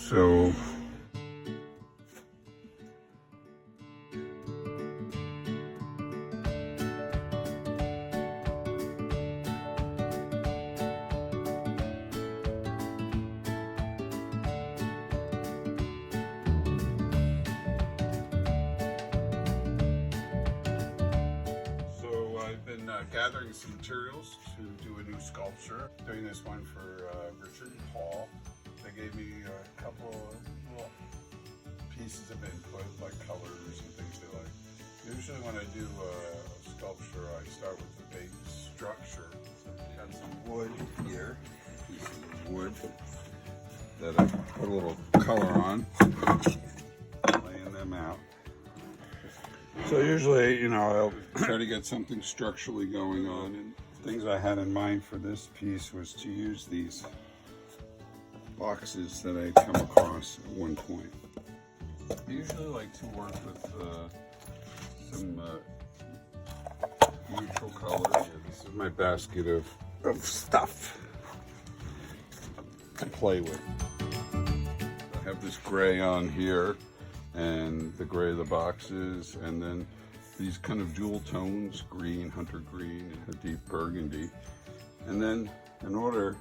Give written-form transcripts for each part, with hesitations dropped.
So I've been gathering some materials to do a new sculpture. Doing this one for Richard and Paul. They gave me a couple of little pieces of input, like colors and things they like. Usually when I do a sculpture, I start with the base structure. So I got some wood here, pieces of wood that I put a little color on, laying them out. So usually, you know, I'll try to get something structurally going on, and things I had in mind for this piece was to use these boxes that I come across at one point. I usually like to work with some neutral colors. This is my basket of stuff to play with. I have this gray on here, and the gray of the boxes, and then these kind of dual tones, green, hunter green, and a deep burgundy. And then in order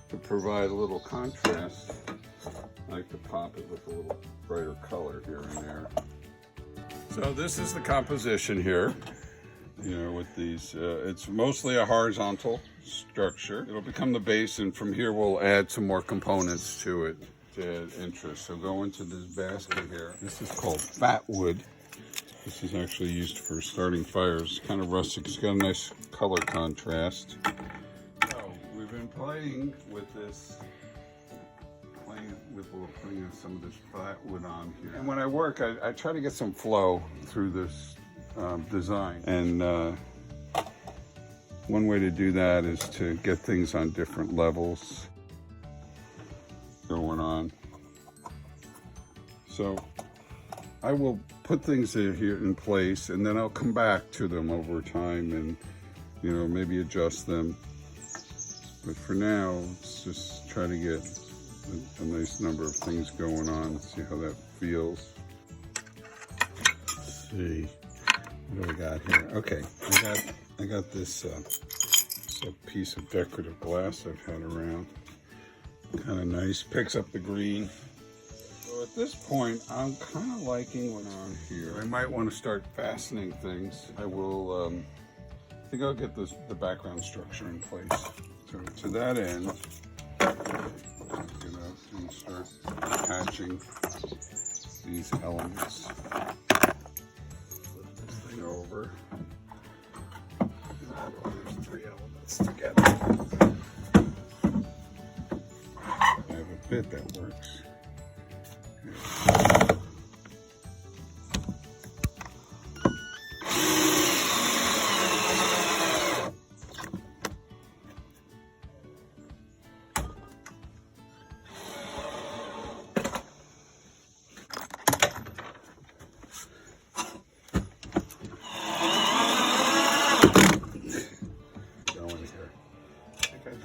to provide a little contrast, I like to pop it with a little brighter color here and there. So this is the composition here, you know, with these, it's mostly a horizontal structure. It'll become the base, and from here we'll add some more components to it to add interest. So go into this basket here. This is called fat wood. This is actually used for starting fires. Kind of rustic. It's got a nice color contrast. So we've been playing with this, putting some of this fat wood on here. And when I work, I try to get some flow through this design. And one way to do that is to get things on different levels going on. So I will put things here in place, and then I'll come back to them over time and, you know, maybe adjust them. But for now, let's just try to get a nice number of things going on. See how that feels. Let's see, what do we got here? Okay, I got this piece of decorative glass I've had around. Kind of nice, picks up the green. So at this point, I'm kind of liking what's on here. I might want to start fastening things. I will, I think I'll get the background structure in place. So to that end, I'm gonna start attaching these elements. Flip this thing over. There's three elements together. I have a bit that works.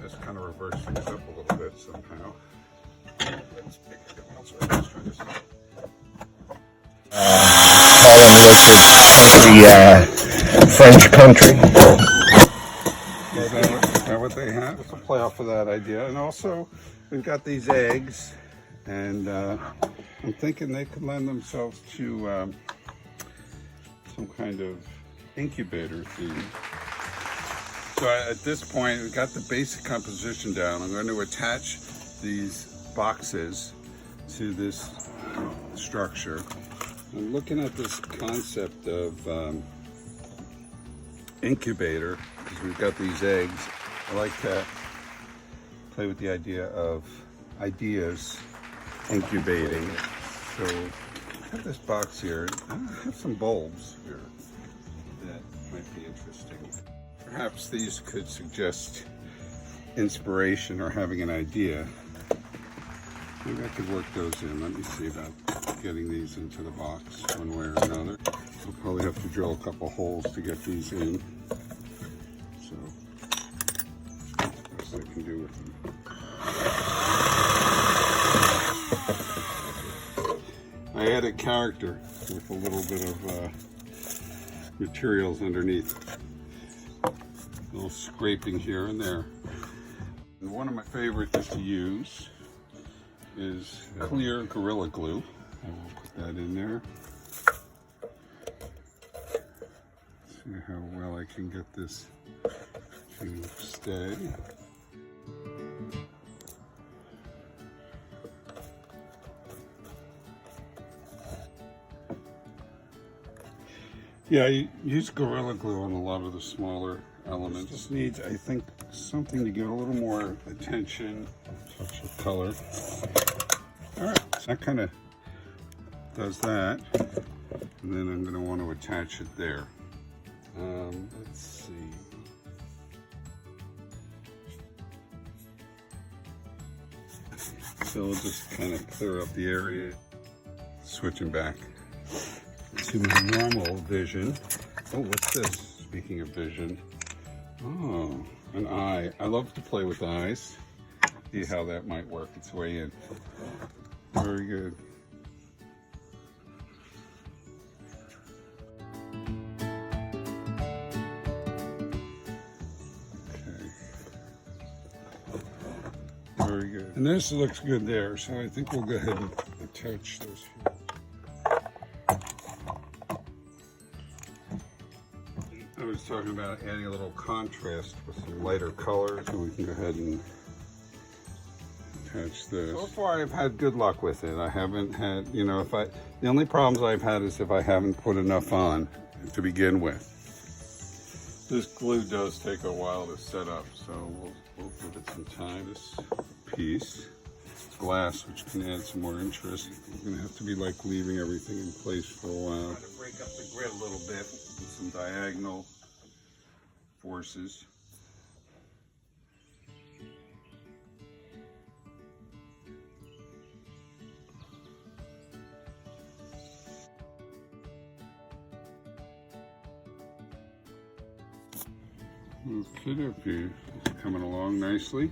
Just kind of reverse things up a little bit somehow. Let's pick it up. Let's try this. The French country. Is that what they have? It's a play off of that idea. And also, we've got these eggs, and I'm thinking they could lend themselves to some kind of incubator theme. So at this point, we've got the basic composition down. I'm going to attach these boxes to this structure. I'm looking at this concept of incubator, because we've got these eggs. I like to play with the idea of ideas incubating. So I have this box here. I have some bulbs here that might be interesting. Perhaps these could suggest inspiration or having an idea. Maybe I could work those in. Let me see about getting these into the box one way or another. I'll probably have to drill a couple holes to get these in. So, that's the best I can do with them. I added character with a little bit of materials underneath. A little scraping here and there. And one of my favorites to use is clear Gorilla Glue. I will put that in there. See how well I can get this to stay. Yeah, I use Gorilla Glue on a lot of the smaller elements. Just needs, I think, something to give a little more attention, touch of color. All right, so that kind of does that. And then I'm going to want to attach it there. Let's see. So we'll just kind of clear up the area. Switching back to my normal vision. Oh, what's this? Speaking of vision. Oh, an eye. I love to play with eyes. See how that might work its way in. Very good. Okay. Very good. And this looks good there, so I think we'll go ahead and attach this here. I was talking about adding a little contrast with some lighter colors, so we can go ahead and attach this. So far I've had good luck with it. I haven't had, you know, the only problems I've had is if I haven't put enough on to begin with. This glue does take a while to set up, so we'll give it some time. This piece, glass, which can add some more interest. We're gonna have to be like leaving everything in place for a while. Try to break up the grid a little bit with some diagonal forces. Okay, it's coming along nicely.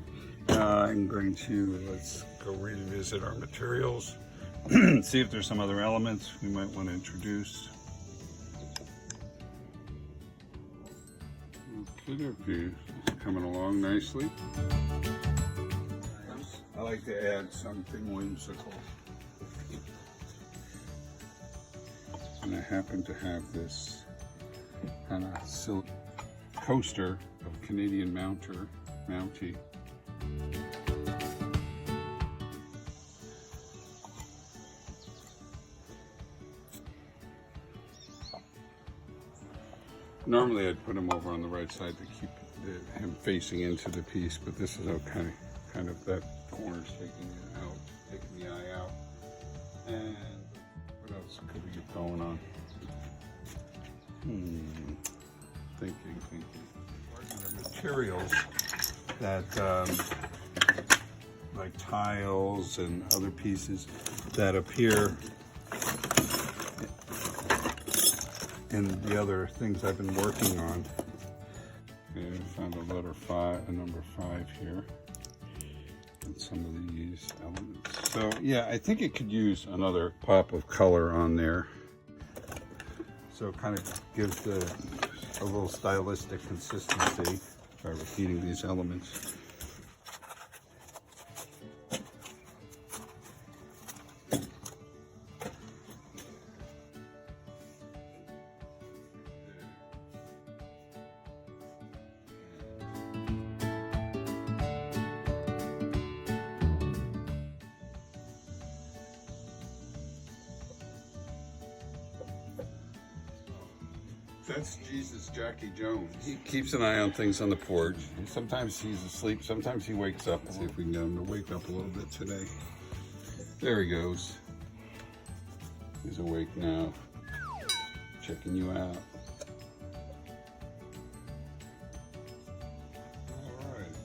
I'm going to, let's go revisit our materials, see if there's some other elements we might want to introduce. Okay, it's coming along nicely. I like to add something whimsical. And I happen to have this kind of silk coaster of Canadian Mountie. Normally I'd put him over on the right side to keep him facing into the piece, but this is okay. Kind of that corner's taking it out, taking the eye out. And what else could we get going on? Thinking. The materials that, like tiles and other pieces that appear in the other things I've been working on. Okay, I found a number 5 here. And some of these elements. So yeah, I think it could use another pop of color on there. So it kind of gives a little stylistic consistency by repeating these elements. That's Jesus Jackie Jones. He keeps an eye on things on the porch. Sometimes he's asleep, sometimes he wakes up. Let's see if we can get him to wake up a little bit today. There he goes. He's awake now. Checking you out. Alright.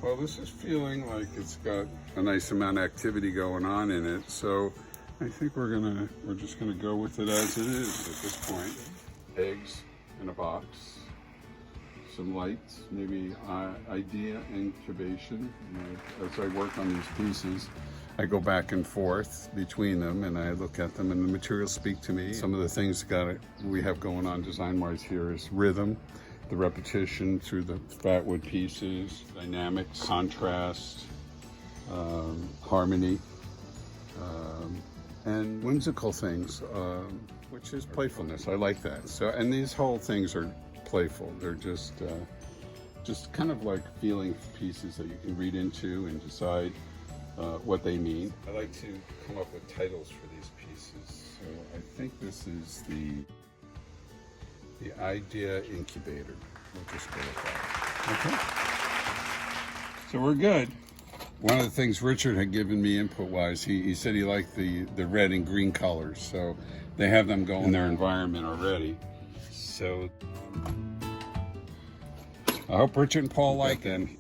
Well, this is feeling like it's got a nice amount of activity going on in it, so I think we're just gonna go with it as it is at this point. Eggs in a box, some lights, maybe idea incubation. As I work on these pieces, I go back and forth between them and I look at them and the materials speak to me. Some of the things we have going on design-wise here is rhythm, the repetition through the fat wood pieces, dynamics, contrast, harmony, and whimsical things, which is playfulness. I like that. So, and these whole things are playful. They're just kind of like feeling pieces that you can read into and decide what they mean. I like to come up with titles for these pieces. So I think this is the idea incubator. We'll just go with that. Okay. So we're good. One of the things Richard had given me input-wise, he said he liked the red and green colors. So they have them go in their environment already. So I hope Richard and Paul like them.